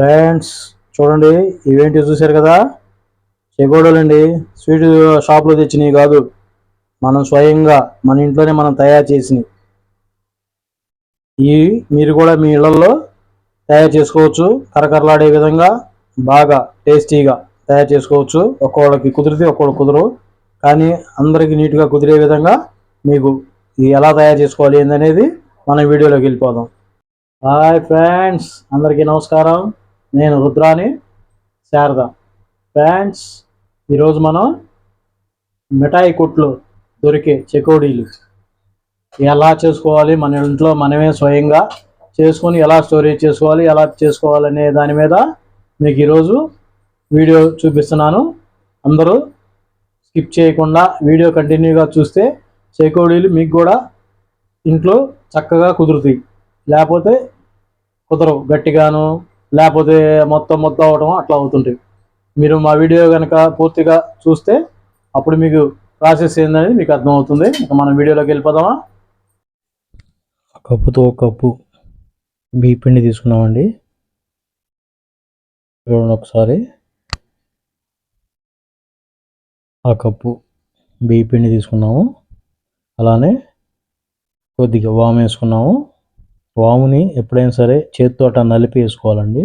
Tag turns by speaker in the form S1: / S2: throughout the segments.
S1: Friends చూడండి, event చూశారు కదా, చెగోడలండి. స్వీట్ షాప్లో తెచ్చినవి కాదు, మనం స్వయంగా మన ఇంట్లోనే మనం తయారు చేసినవి. ఈ మీరు కూడా మీ ఇళ్లలో తయారు చేసుకోవచ్చు. కరకరలాడే విధంగా బాగా టేస్టీగా తయారు చేసుకోవచ్చు. ఒక్కొక్కళ్ళకి కుదిరితే ఒక్కొక్కళ్ళు కుదరవు, కానీ అందరికీ నీట్గా కుదిరే విధంగా మీకు ఇది ఎలా తయారు చేసుకోవాలి ఏందనేది మనం వీడియోలోకి వెళ్ళిపోదాం. హాయ్ ఫ్రెండ్స్, అందరికీ నమస్కారం. నేను రుద్రాని శారద. ఫ్రెండ్స్, ఈరోజు మనం మిఠాయి కొట్లో దొరికే చెకోడీలు ఎలా చేసుకోవాలి, మన ఇంట్లో మనమే స్వయంగా చేసుకొని ఎలా స్టోరేజ్ చేసుకోవాలి, ఎలా చేసుకోవాలనే దాని మీద మీకు ఈరోజు వీడియో చూపిస్తున్నాను. అందరూ స్కిప్ చేయకుండా వీడియో కంటిన్యూగా చూస్తే చెకోడీలు మీకు కూడా ఇంట్లో చక్కగా కుదురుతాయి. లేకపోతే కుదరవు, గట్టిగాను లేకపోతే మొత్తం అవడం అట్లా అవుతుంటాయి. మీరు మా వీడియో కనుక పూర్తిగా చూస్తే అప్పుడు మీకు ప్రాసెస్ ఏందనేది మీకు అర్థమవుతుంది. ఇక మనం వీడియోలోకి వెళ్ళిపోదామా. కప్పుతో ఒక కప్పు బియ్య పిండి తీసుకున్నామండి. చూడండి ఒకసారి, ఆ కప్పు బియ్య పిండి తీసుకున్నాము. అలానే కొద్దిగా వాము వేసుకున్నాము. వాముని ఎప్పుడైనా సరే చేతితో అట్లా నలిపి వేసుకోవాలండి,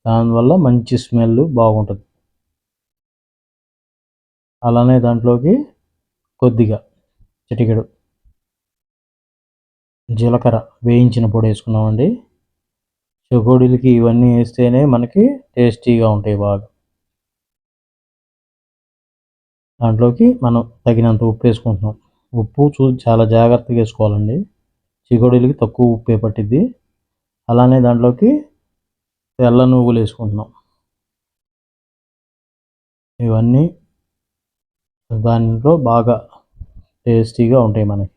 S1: దానివల్ల మంచి స్మెల్ బాగుంటుంది. అలానే దాంట్లోకి కొద్దిగా చిటికెడు జీలకర్ర వేయించిన పొడి వేసుకున్నామండి. చెకోడీలకి ఇవన్నీ వేస్తేనే మనకి టేస్టీగా ఉంటాయి బాగా. దాంట్లోకి మనం తగినంత ఉప్పు వేసుకుంటున్నాం. ఉప్పు చాలా జాగ్రత్తగా వేసుకోవాలండి, చెకోడీలకి తక్కువ ఉప్పే పట్టిద్ది. అలానే దాంట్లోకి తెల్ల నువ్వులు వేసుకుంటున్నాం. ఇవన్నీ దాంట్లో బాగా టేస్టీగా ఉంటాయి మనకి.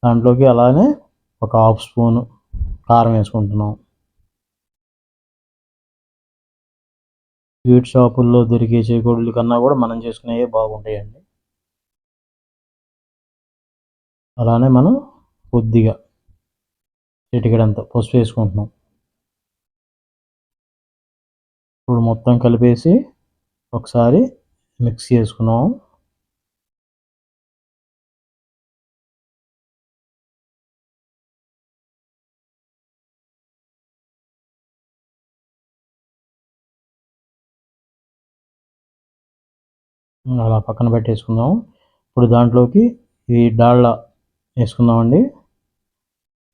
S1: దాంట్లోకి అలానే ఒక హాఫ్ స్పూను కారం వేసుకుంటున్నాం. స్వీట్ షాపుల్లో దొరికే చెకోడీల కన్నా కూడా మనం చేసుకునేవి బాగుంటాయండి. అలానే మనం కొద్దిగా చిటికెడంత పసుపు వేసుకుంటున్నాం. ఇప్పుడు మొత్తం కలిపేసి ఒకసారి మిక్స్ చేసుకున్నాం. అలా పక్కన పెట్టేసుకుందాం. ఇప్పుడు దాంట్లోకి ఈ డాల్డా వేసుకుందామండి.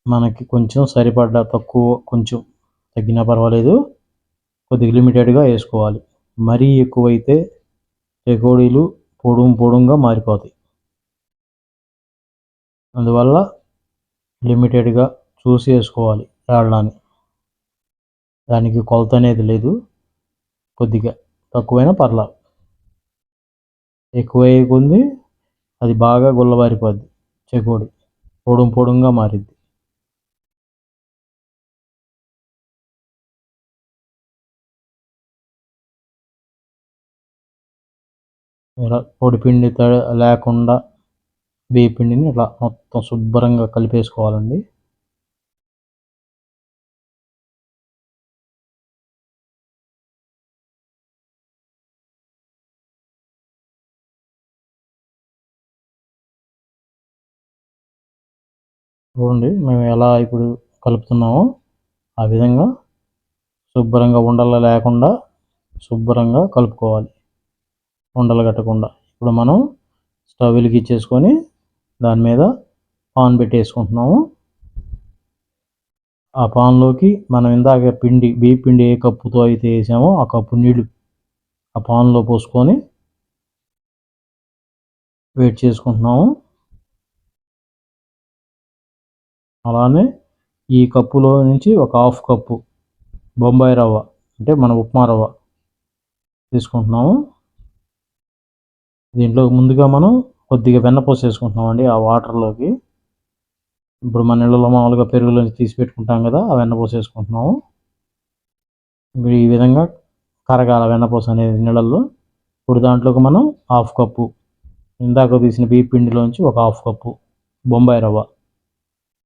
S1: మనకి కొంచెం సరిపడ్డ, తక్కువ కొంచెం తగ్గినా పర్వాలేదు, కొద్దిగా లిమిటెడ్గా వేసుకోవాలి. మరీ ఎక్కువైతే చెకోడీలు పొడుంగా మారిపోతాయి. అందువల్ల లిమిటెడ్గా చూసి వేసుకోవాలి డాల్డాని. దానికి కొలత అనేది లేదు, కొద్దిగా తక్కువైనా పర్లా. ఎక్కువ వేయకుంది అది బాగా గుల్లబారిపోద్ది, చెకోడి పొడుంగా మారిద్ది. ఇలా పొడిపిండి లేకుండా బియ్య పిండిని ఇట్లా మొత్తం శుభ్రంగా కలిపేసుకోవాలండి. చూడండి మేము ఎలా ఇప్పుడు కలుపుతున్నామో ఆ విధంగా శుభ్రంగా ఉండలు లేకుండా శుభ్రంగా కలుపుకోవాలి, ఉండలు కట్టకుండా. ఇప్పుడు మనం స్టవ్ వెలిగించేసుకొని దాని మీద పాన్ పెట్టేసుకుంటున్నాము. ఆ పాన్లోకి మనం ఇందాక బియ్య పిండి ఏ కప్పుతో అయితే వేసామో ఆ కప్పు నీళ్లు ఆ పాన్లో పోసుకొని వేడి చేసుకుంటున్నాము. అలానే ఈ కప్పులో నుంచి ఒక హాఫ్ కప్పు బొంబాయి రవ్వ, అంటే మన ఉప్మా రవ్వ తీసుకుంటున్నాము. దీంట్లో ముందుగా మనం కొద్దిగా వెన్నపూస వేసుకుంటున్నామండి ఆ వాటర్లోకి. ఇప్పుడు మన ఇళ్ళలో మామూలుగా పెరుగులో తీసి పెట్టుకుంటాం కదా, ఆ వెన్నపూస వేసుకుంటున్నాము. ఇప్పుడు ఈ విధంగా కరగాల వెన్నపూస అనేది నీళ్ళల్లో. ఇప్పుడు దాంట్లోకి మనం హాఫ్ కప్పు ఇందాక తీసిన బియ్య పిండిలోంచి ఒక హాఫ్ కప్పు బొంబాయి రవ్వ,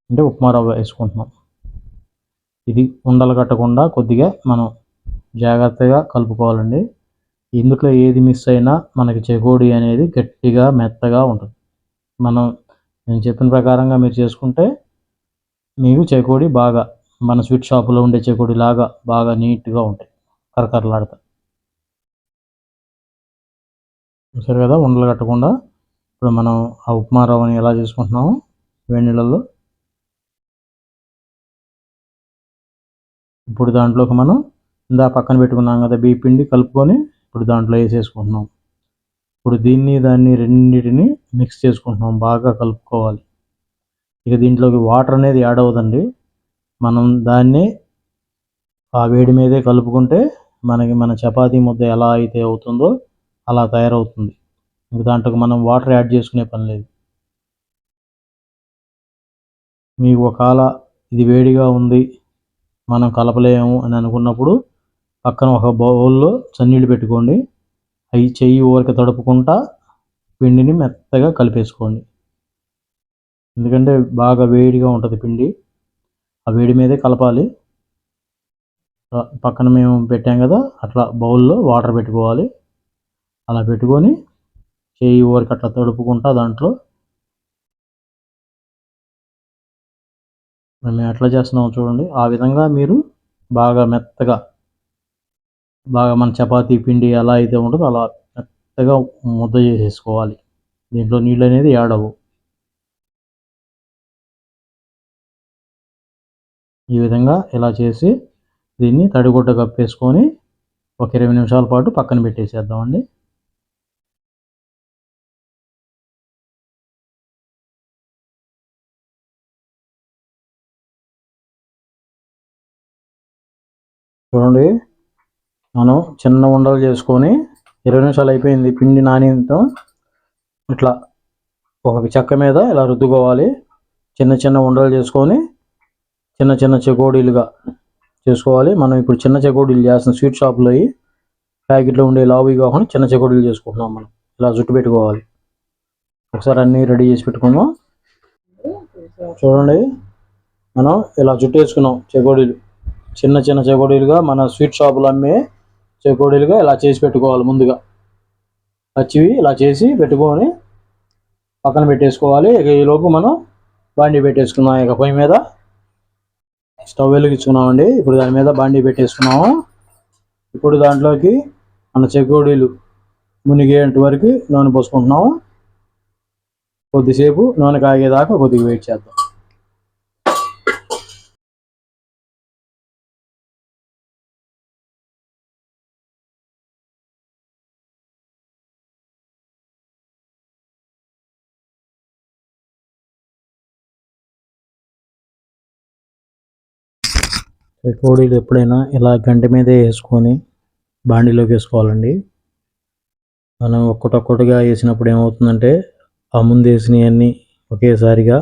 S1: అంటే ఉప్మా రవ్వ వేసుకుంటున్నాం. ఇది ఉండలు కట్టకుండా కొద్దిగా మనం జాగ్రత్తగా కలుపుకోవాలండి. ఇందులో ఏది మిస్ అయినా మనకి చెకోడీ అనేది గట్టిగా మెత్తగా ఉంటుంది. నేను చెప్పిన ప్రకారంగా మీరు చేసుకుంటే మీకు చెకోడీ బాగా మన స్వీట్ షాపులో ఉండే చెకోడీ లాగా బాగా నీట్గా ఉంటాయి, కరకరలాడతాయి. చూసారు కదా, ఉండలు కట్టకుండా. ఇప్పుడు మనం ఆ ఉప్మా రవ్వని ఎలా చేసుకుంటున్నాము, వేడి నీళ్ళల్లో. ఇప్పుడు దాంట్లోకి మనం పక్కన పెట్టుకున్నాం కదా బియ్య పిండి కలుపుకొని, ఇప్పుడు దాంట్లో వేసేసుకుంటున్నాం. ఇప్పుడు దాన్ని రెండింటిని మిక్స్ చేసుకుంటున్నాం, బాగా కలుపుకోవాలి. ఇక దీంట్లోకి వాటర్ అనేది యాడ్ అవ్వదండి. మనం దాన్ని ఆ వేడి మీదే కలుపుకుంటే మన చపాతీ ముద్ద ఎలా అయితే అవుతుందో అలా తయారవుతుంది. ఇంక దాంట్లోకి మనం వాటర్ యాడ్ చేసుకునే పని లేదు. మీకు ఒకవేళ ఇది వేడిగా ఉంది, మనం కలపలేము అని అనుకున్నప్పుడు పక్కన ఒక బౌల్లో చన్నీళ్ళు పెట్టుకోండి. అవి చెయ్యి ఊరిక తడుపుకుంటా పిండిని మెత్తగా కలిపేసుకోండి. ఎందుకంటే బాగా వేడిగా ఉంటుంది పిండి, ఆ వేడి మీదే కలపాలి. పక్కన మేము పెట్టాం కదా, అట్లా బౌల్లో వాటర్ పెట్టుకోవాలి. అలా పెట్టుకొని చెయ్యి ఊరికి అట్లా తడుపుకుంటా దాంట్లో మేము ఎట్లా చేస్తున్నామో చూడండి. ఆ విధంగా మీరు బాగా మెత్తగా, బాగా మన చపాతీ పిండి ఎలా అయితే ఉంటుందో అలా మెత్తగా ముద్ద చేసేసుకోవాలి. దీంట్లో నీళ్ళు అనేది యాడ్ అవ్వవు. ఈ విధంగా ఇలా చేసి దీన్ని తడిగుడ్డ కప్పేసుకొని ఒక 20 నిమిషాల పాటు పక్కన పెట్టేసేద్దామండి. చూడండి, మనం చిన్న ఉండలు చేసుకొని 20 నిమిషాలు అయిపోయింది. పిండి నానితో ఇట్లా ఒక చెక్క మీద ఇలా రుద్దుకోవాలి. చిన్న చిన్న ఉండలు చేసుకొని చిన్న చిన్న చెకోడీలుగా చేసుకోవాలి. మనం ఇప్పుడు చిన్న చెకోడీలు చేస్తున్నాం. స్వీట్ షాప్లో ప్యాకెట్లో ఉండే లావువి కాకుండా చిన్న చెకోడీలు చేసుకుంటున్నాం. మనం ఇలా జుట్టు పెట్టుకోవాలి. ఒకసారి అన్నీ రెడీ చేసి పెట్టుకుందాం. చూడండి, మనం ఇలా జుట్టు వేసుకున్నాం. చెకోడీలు చిన్న చిన్న చెకోడీలుగా మన స్వీట్ షాపులు అమ్మే చెకోడీలుగా ఇలా చేసి పెట్టుకోవాలి. ముందుగా పచ్చివి ఇలా చేసి పెట్టుకొని పక్కన పెట్టేసుకోవాలి. ఇక ఈలోపు మనం బాండీ పెట్టేసుకున్నాం. ఇక పొయ్యి మీద స్టవ్ వెలిగించుకున్నామండి. ఇప్పుడు దాని మీద బాండీ పెట్టేసుకున్నాము. ఇప్పుడు దాంట్లోకి మన చెకోడీలు మునిగేంత వరకు నూనె పోసుకుంటున్నాము. కొద్దిసేపు నూనె కాగేదాకా కొద్దిగా వెయిట్ చేద్దాం. చెకోడీలు ఎప్పుడైనా ఇలా గంట మీదే వేసుకొని బాండీలోకి వేసుకోవాలండి. మనం ఒక్కటొక్కటిగా వేసినప్పుడు ఏమవుతుందంటే ఆ ముందు వేసినవన్నీ ఒకేసారిగా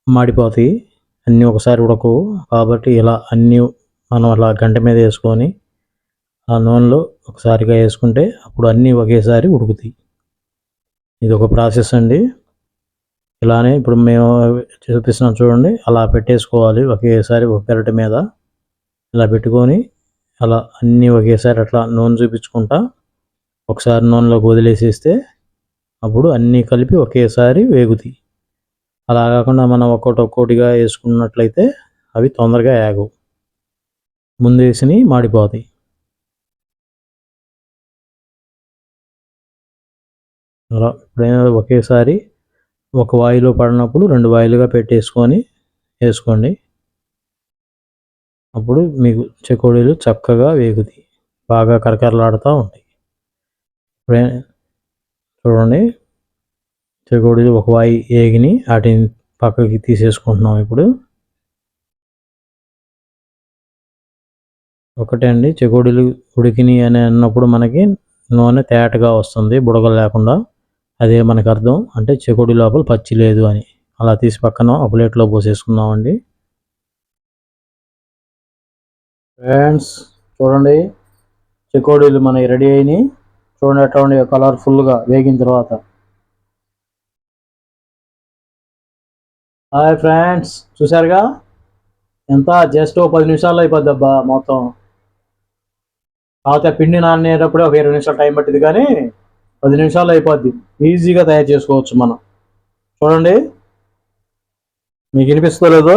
S1: మాడిపోతాయి, అన్నీ ఒకసారి ఉడకవు. కాబట్టి ఇలా అన్నీ మనం అలా గంట మీద వేసుకొని ఆ నూనెలో ఒకసారిగా వేసుకుంటే అప్పుడు అన్నీ ఒకేసారి ఉడుకుతాయి. ఇది ఒక ప్రాసెస్ అండి. ఇలానే ఇప్పుడు మేము చూపిస్తున్నాం చూడండి, అలా పెట్టేసుకోవాలి. ఒకేసారి ఒక గరిటె మీద ఇలా పెట్టుకొని అలా అన్నీ ఒకేసారి అట్లా నూనె చూపించుకుంటా ఒకసారి నూనెలోకి వదిలేసేస్తే అప్పుడు అన్నీ కలిపి ఒకేసారి వేగుతాయి. అలా కాకుండా మనం ఒక్కొక్కటిగా వేసుకున్నట్లయితే అవి తొందరగా వేగవు, ముందు వేసినవి మాడిపోతాయి. అలా ఎప్పుడైనా ఒకేసారి ఒక వాయిలో పడినప్పుడు 2 వాయిలుగా పెట్టేసుకొని వేసుకోండి. అప్పుడు మీకు చెకోడీలు చక్కగా వేగుతాయి, బాగా కరకరలాడుతూ ఉంటాయి. చూడండి, చెకోడీలు ఒక వాయి వేగిని వాటిని పక్కకి తీసేసుకుంటున్నాం. ఇప్పుడు ఒకటే అండి, చెకోడీలు ఉడికినాయి అని అన్నప్పుడు మనకి నూనె తేటగా వస్తుంది, బుడగలు లేకుండా. అదే మనకు అర్థం, అంటే చెకోడీ లోపల పచ్చి లేదు అని. అలా తీసి పక్కన ఒక ప్లేట్లో పోసేసుకుందామండి. ఫ్రెండ్స్ చూడండి, చెకోడీలు మనకి రెడీ అయినాయి. చూడండి ఎట్లా ఉండే కలర్ఫుల్గా వేగిన తర్వాత. హాయ్ ఫ్రెండ్స్, చూసారుగా ఎంత జస్ట్ 10 నిమిషాల్లో అయిపోద్ది అబ్బా మొత్తం. కాకపోతే పిండి నానేటప్పుడే ఒక 20 నిమిషాలు టైం పట్టింది, కానీ 10 నిమిషాలు అయిపోద్ది. ఈజీగా తయారు చేసుకోవచ్చు మనం. చూడండి, మీకు వినిపిస్తుందో లేదో.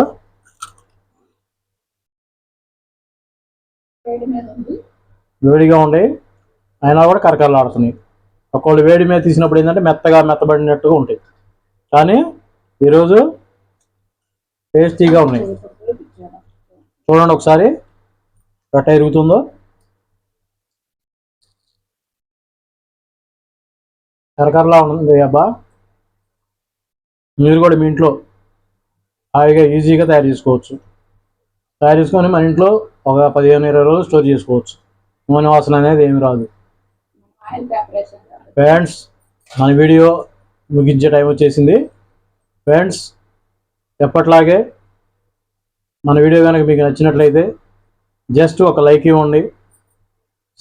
S1: వేడిగా ఉండి అయినా కూడా కరకరలాడుతున్నాయి. ఒకళ్ళు వేడి మీద తీసినప్పుడు ఏంటంటే మెత్తబడినట్టుగా ఉంటాయి, కానీ ఈరోజు టేస్టీగా ఉన్నాయి. చూడండి ఒకసారి గట్ట ఎరుగుతుందో. కరకరలా ఉంది అబ్బా. మీరు కూడా మీ ఇంట్లో హాయిగా ఈజీగా తయారు చేసుకోవచ్చు. తయారు చేసుకొని మన ఇంట్లో ఒక 15-20 రోజులు స్టోర్ చేసుకోవచ్చు. నూనె వాసన అనేది ఏమి రాదు. ఫ్రెండ్స్, మన వీడియో ముగించే టైం వచ్చేసింది. ఫ్రెండ్స్, ఎప్పట్లాగే మన వీడియో కనుక మీకు నచ్చినట్లయితే జస్ట్ ఒక లైక్ ఇవ్వండి.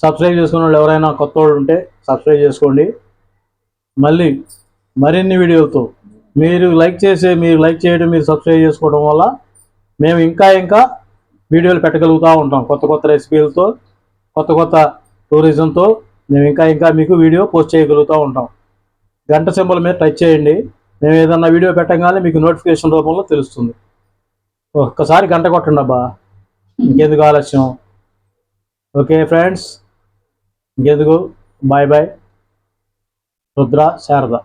S1: సబ్స్క్రైబ్ చేసుకున్న వాళ్ళు ఎవరైనా కొత్త వాళ్ళు ఉంటే సబ్స్క్రైబ్ చేసుకోండి. మళ్ళీ మరిన్ని వీడియోలతో మీరు లైక్ చేయడం, మీరు సబ్స్క్రైబ్ చేసుకోవడం వల్ల మేము ఇంకా వీడియోలు పెట్టగలుగుతూ ఉంటాం. కొత్త రెసిపీలతో, కొత్త టూరిజంతో మేము ఇంకా మీకు వీడియో పోస్ట్ చేయగలుగుతూ ఉంటాం. గంట సింబల్ మీద టచ్ చేయండి. మేము ఏదన్నా వీడియో పెట్టగానే మీకు నోటిఫికేషన్ రూపంలో తెలుస్తుంది. ఒక్కసారి గంట కొట్టండి అబ్బా, ఇంకెందుకు ఆలస్యం. ఓకే ఫ్రెండ్స్, ఇంకెందుకు, బాయ్ బాయ్. రుద్ర, శారద.